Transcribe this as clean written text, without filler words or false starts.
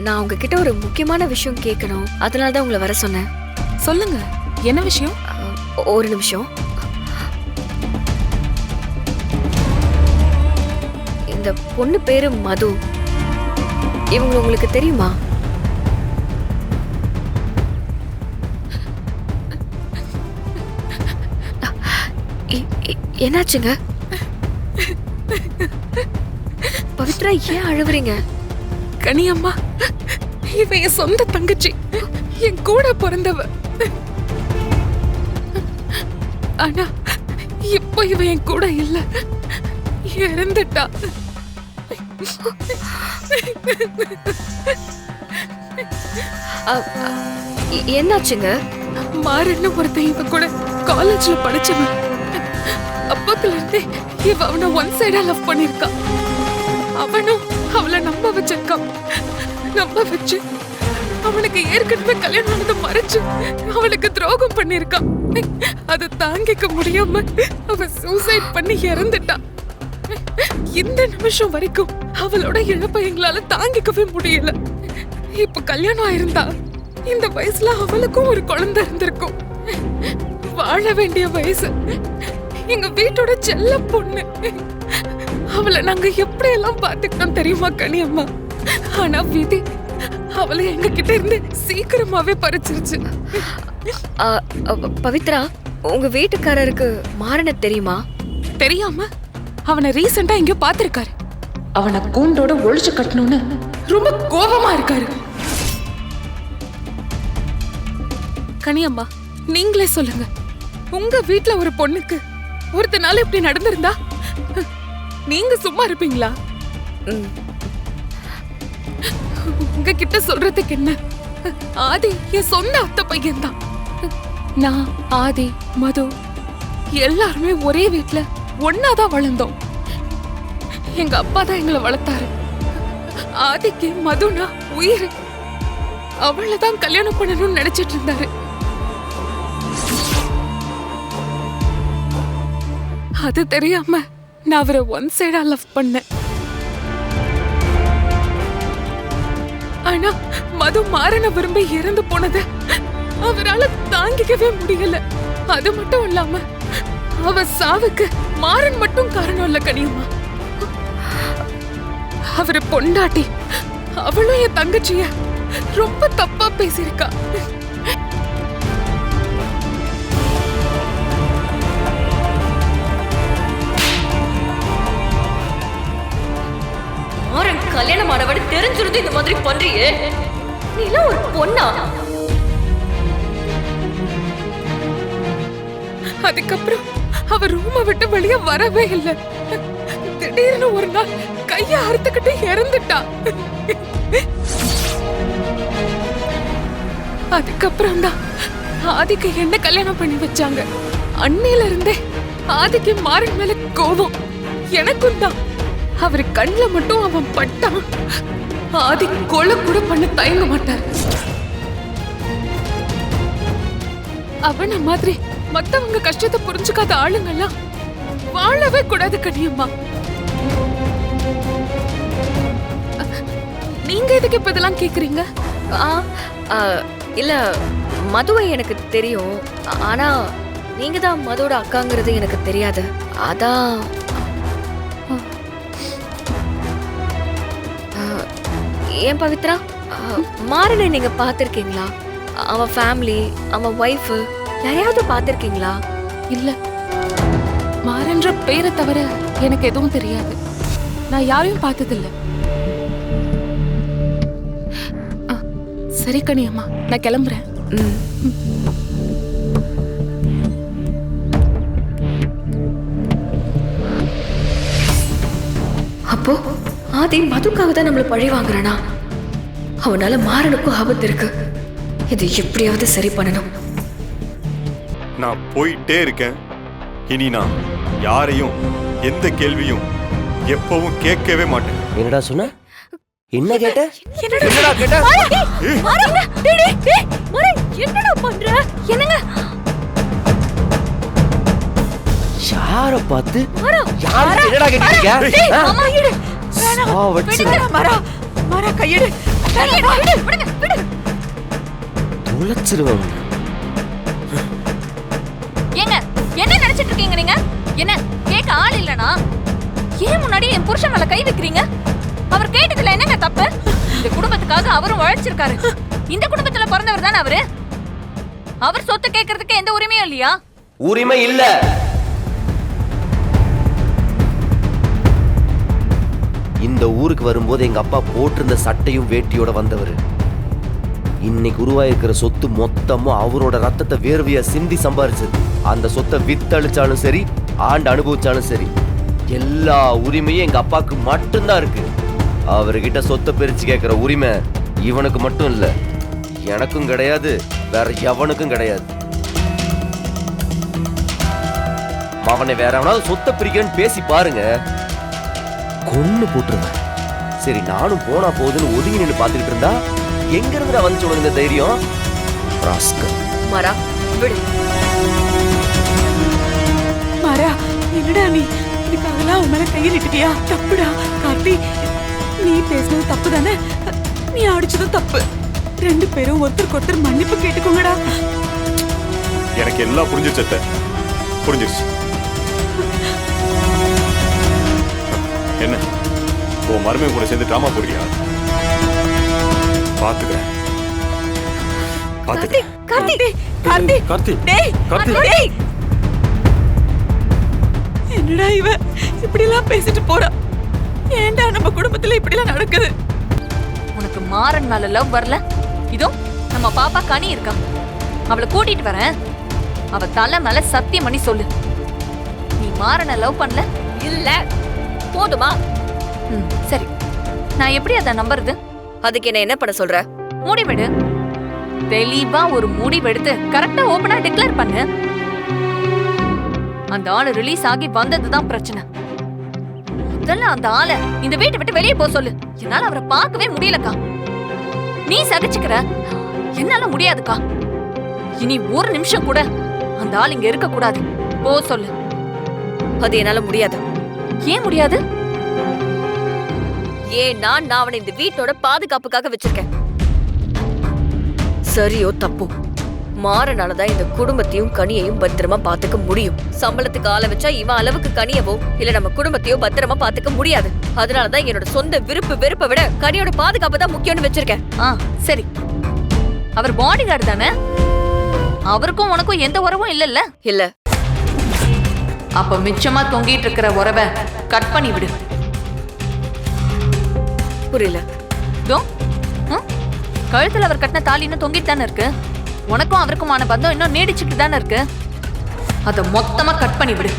நான் உங்ககிட்ட ஒரு முக்கியமான விஷயம் கேட்கணும். அதனால தான் உங்களை வர சொன்னேன். சொல்லுங்க, என்ன விஷயம்? ஒரு நிமிஷம். இந்த பொண்ணு பேரு மது. இவங்க உங்களுக்கு தெரியுமா? என்னாச்சுங்க பவித்ரா, ஏன் அழுவுறீங்க? கனியம்மா, இவ என் சொந்த தங்கச்சி, என் கூட பிறந்தவ. ஆனா இப்போ இவ என் கூட இல்ல, இறந்துட்டா. என்னாச்சுங்க? மாறன்னு ஒருத்தன் இவ கூட காலேஜ்ல படிச்சவன். அப்பத்துல இருந்தே இவ அவனை ஒன் சைடா லவ் பண்ணிருக்கா. அவனும் அவளை நம்ப வச்சிருக்கான். நம்ப வச்சு அவனுக்கு ஏற்கனவே கல்யாணம் ஆனதை மறைச்சு அவளுக்கு துரோகம் பண்ணிருக்கான். அதை தாங்கிக்க முடியாம அவ சூசைட் பண்ணி இறந்துட்டான். இந்த நிமிஷம் வரைக்கும் அவளோட இழப்பை எங்களால தாங்கிக்கவே முடியல. இப்ப கல்யாணம் ஆயிருந்தா இந்த வயசுல அவளுக்கும் ஒரு குழந்தை இருந்திருக்கும். வாழ வேண்டிய வயசு. எங்க வீட்டோட செல்ல பொண்ணு. அவளை நாங்க எப்படி எல்லாம் பாத்துக்கிட்டோம் தெரியுமா கனியம்மா? ஆனா விதி அவளை எங்க கிட்ட இருந்து சீக்கிரமாவே பறிச்சிருச்சு. பவித்ரா, உங்க வீட்டுக்காரருக்கு மாறன தெரியுமா? தெரியாம அவனை ரீசெண்டா எங்கயோ பாத்திருக்காரு. அவனை கூண்டோட ஒழிச்சு கட்டணும்னு ரொம்ப கோபமா இருக்காரு. கனியம்மா, நீங்களே சொல்லுங்க, உங்க வீட்ல ஒரு பொண்ணுக்கு ஒருத்தனால இப்படி நடந்திருந்தா நீங்க சும்மா இருப்பீங்களா? உங்ககிட்ட சொல்றதுக்கு என்ன? ஆதி என் சொந்த அத்தை பையன் தான். நான், ஆதி, மது எல்லாருமே ஒரே வீட்ல ஒன்னாதான் வளர்ந்தோம். எங்க அப்பா தான் எங்களை வளர்த்தாரு. ஆதிக்கு மதுனா உயிர். அவளைதான் கல்யாணம் பண்ணணும்னு நினைச்சிட்டு இருந்தாரு. அது தெரியாம நான் அவரை ஒன் சைடா லவ் பண்ணேன். ஆனா மது மாறன விரும்பி இறந்து போனத அவரால தாங்கிக்கவே முடியல. அது மட்டும் இல்லாம அவ சாவுக்கு மாறன் மட்டும் காரணம் இல்ல கனியம்மா. அவரு பொண்டாட்டி அவளும் என் தங்கச்சிய ரொம்ப தப்பா பேசியிருக்கா. மாறன் கல்யாணமானவன் தெரிஞ்சிருந்து இந்த மாதிரி பண்றியே, நீ எல்லாம் ஒரு பொண்ணா? அதுக்கப்புறம் அவ ரூமை விட்டு வெளியே வரவே இல்லை. திடீர்னு ஒரு நாள் கைய அறுத்துக்கிட்டு இறந்துட்டா. அதுக்கப்புறம் தான் ஆதிக்கு என்ன கல்யாணம் பண்ணி வச்சாங்க. அன்னையில இருந்தே ஆதிக்கு மாறன் மேல கோபம் எனக்கும் தான். அவரு கண்ணுல மட்டும் அவன் பட்டான், ஆதி கொலை கூட பண்ண தயங்க மாட்டார். அவன மாதிரி மத்தவங்க கஷ்டத்தை புரிஞ்சுக்காத ஆளுங்கெல்லாம் வாழவே கூடாது கனியம்மா. நீங்க எதுக்கு இப்ப இதெல்லாம் கேக்குறீங்க? இல்ல, மதுவை எனக்கு தெரியும். ஆனா நீங்க தான் மதுவோட அக்காங்கிறது எனக்கு தெரியாது. அதான். ஏன் பவித்ரா, மாறனை நீங்க பாத்திருக்கீங்களா? அவன் ஃபேமிலி, அவன் ஒய்ஃப் யாரையாவது பாத்திருக்கீங்களா? இல்ல, மாறன்ற பேரை தவிர எனக்கு எதுவும் தெரியாது. நான் யாரையும் பார்த்ததில்ல. சரி கனியம்மா, நான் கிளம்புறேன். அப்போ ஆதி மதுக்காக தான் நம்மள பழி வாங்குறானா? அவனால மாறனுக்கும் ஆபத்து இருக்கு. இது எப்படியாவது சரி பண்ணணும். நான் போயிட்டே இருக்கேன். இனி நான் யாரையும் எந்த கேள்வியும் எப்பவும் கேட்கவே மாட்டேன். என்னடா சொன்ன? என்ன கேட்ட? என்னடா கேட்ட? என்னடா பண்ற? என்னங்க? யார பார்த்து? யார என்னடா கேட்டீங்க? மாமா இடு. வச்சு மாறா கையெடு. தொலைச்சிருவேன். ஏங்க என்ன நினைச்சிட்டு இருக்கீங்க நீங்க? என்ன கேட்க ஆள் இல்லனா ஏன் முன்னாடி என் புருஷன் மேல கை வைக்கிறீங்க? அவர் கேட்டதுல என்னங்க தப்பு? இந்த குடும்பத்துக்காக அவரும் உழைச்சிருக்காரு. இந்த குடும்பத்துல பிறந்தவர் தானே அவரு. அவர் சொத்து கேட்கறதுக்கு எந்த உரிமையும் இல்லையா? உரிமை இல்ல. இந்த ஊருக்கு வரும்போது எங்க அப்பா போட்டிருந்த சட்டையும் வேட்டியோட வந்தவர். இன்னைக்கு உருவாயிருக்கிற சொத்து மொத்தமும் அவரோட ரத்தத்தை வேர்வையா சிந்தி சம்பாரிச்சது. அந்த சொத்தை வித்தளிச்சாலும் சரி, ஆண்டு அனுபவிச்சாலும் சரி, எல்லா உரிமையும் எங்க அப்பாவுக்கு மட்டும்தான் இருக்கு. அவர்கிட்ட சொத்தை பிரிச்சு கேட்கிற உரிமை இவனுக்கு மட்டும் இல்ல, எனக்கும் கிடையாது, வேற எவனுக்கும் கிடையாது. அவனை வேற எவனாவது சொத்தை பிரிக்கன்னு பேசி பாருங்க, கொன்னு போட்டுருவேன். சரி, நானும் போனா போகுதுன்னு ஒதுங்கி நின்று பாத்துக்கிட்டு இருந்தா எங்க இருந்து வந்து சொல்லுங்க இந்த தைரியம்? மாறா விடு. மாறா, என்னடா நீ இதுக்காகலாம் உன் மேல கையை நிட்டுட்டியா? தப்புடா கார்த்தி, நீ பேசுனது தப்பு தானே, நீ அடிச்சதும் தப்பு. 2 பேரும் ஒருத்தருக்கு ஒருத்தர் மன்னிப்பு கேட்டுக்கோங்கடா. எனக்கு எல்லாம் புரிஞ்சிருச்சு அத்தை, புரிஞ்சிருச்சு. என்ன உன் மருமையும் கூட சேர்ந்து டிராமா போடுறியா? பாத்துக்கிறேன். என்னடா இவ இப்படி எல்லாம் பேசிட்டு போறா? ஏன்டா நம்ம குடும்பத்துல இப்படி எல்லாம் நடக்குது? உனக்கு மாறன் மேல லவ் வரல? இதோ நம்ம பாப்பா கனி இருக்கா, அவளை கூட்டிட்டு வரேன். அவ தலை மேல சத்தியம் பண்ணி சொல்லு, நீ மாறனை லவ் பண்ணல. இல்ல போதுமா? சரி, நான் எப்படி அதை நம்புறது? அதுக்கு என்ன பண்ண சொல்ற? முடிவெடு. தெளிவா ஒரு முடிவெடுத்து கரெக்டா ஓபனா டிக்ளேர் பண்ணு. அந்த ஆளு ரிலீஸ் ஆகி வந்ததுதான் பிரச்சனை. முதல்ல அந்த ஆளை இந்த வீட்டை விட்டு வெளியே போக சொல்லு. என்னால அவரை பார்க்கவே முடியலக்கா. நீ சகிச்சுக்கிற, என்னால முடியாதுக்கா. இனி ஒரு நிமிஷம் கூட அந்த ஆள் இங்க இருக்க கூடாது. போ சொல்லு. அது என்னால முடியாது. ஏன் முடியாது? ஏன்னா நான் அவனை இந்த வீட்டோட பாதுகாப்புக்காக வச்சிருக்கேன். சரியோ தப்போ, மாறனாலதான் இந்த குடும்பத்தையும் கனியையும் பத்திரமா பாத்துக்க முடியும். சம்பளத்துக்கு ஆள வச்சா இவன் அளவுக்கு கனியவோ இல்ல நம்ம குடும்பத்தையோ பத்திரமா பாத்துக்க முடியாது. அதனாலதான் என்னோட சொந்த வெறுப்பை விட கனியோட பாதுகாப்பு தான் முக்கியம்னு வச்சிருக்கேன். சரி, அவர் பாடி கார்டு தானே? அவருக்கும் உனக்கும் எந்த உறவும் இல்லல்ல? இல்ல. அப்ப மிச்சமா தொங்கிட்டு இருக்கிற உறவை கட் பண்ணி விடு. புரியல. கழுத்துல அவர் கட்டின தாலி இன்னும் தொங்கிட்டு தானே இருக்கு. உனக்கும் அவருக்குமான பந்தம் இன்னும் நீடிச்சுட்டு தானே இருக்கு. அதை மொத்தமா கட் பண்ணி விடு.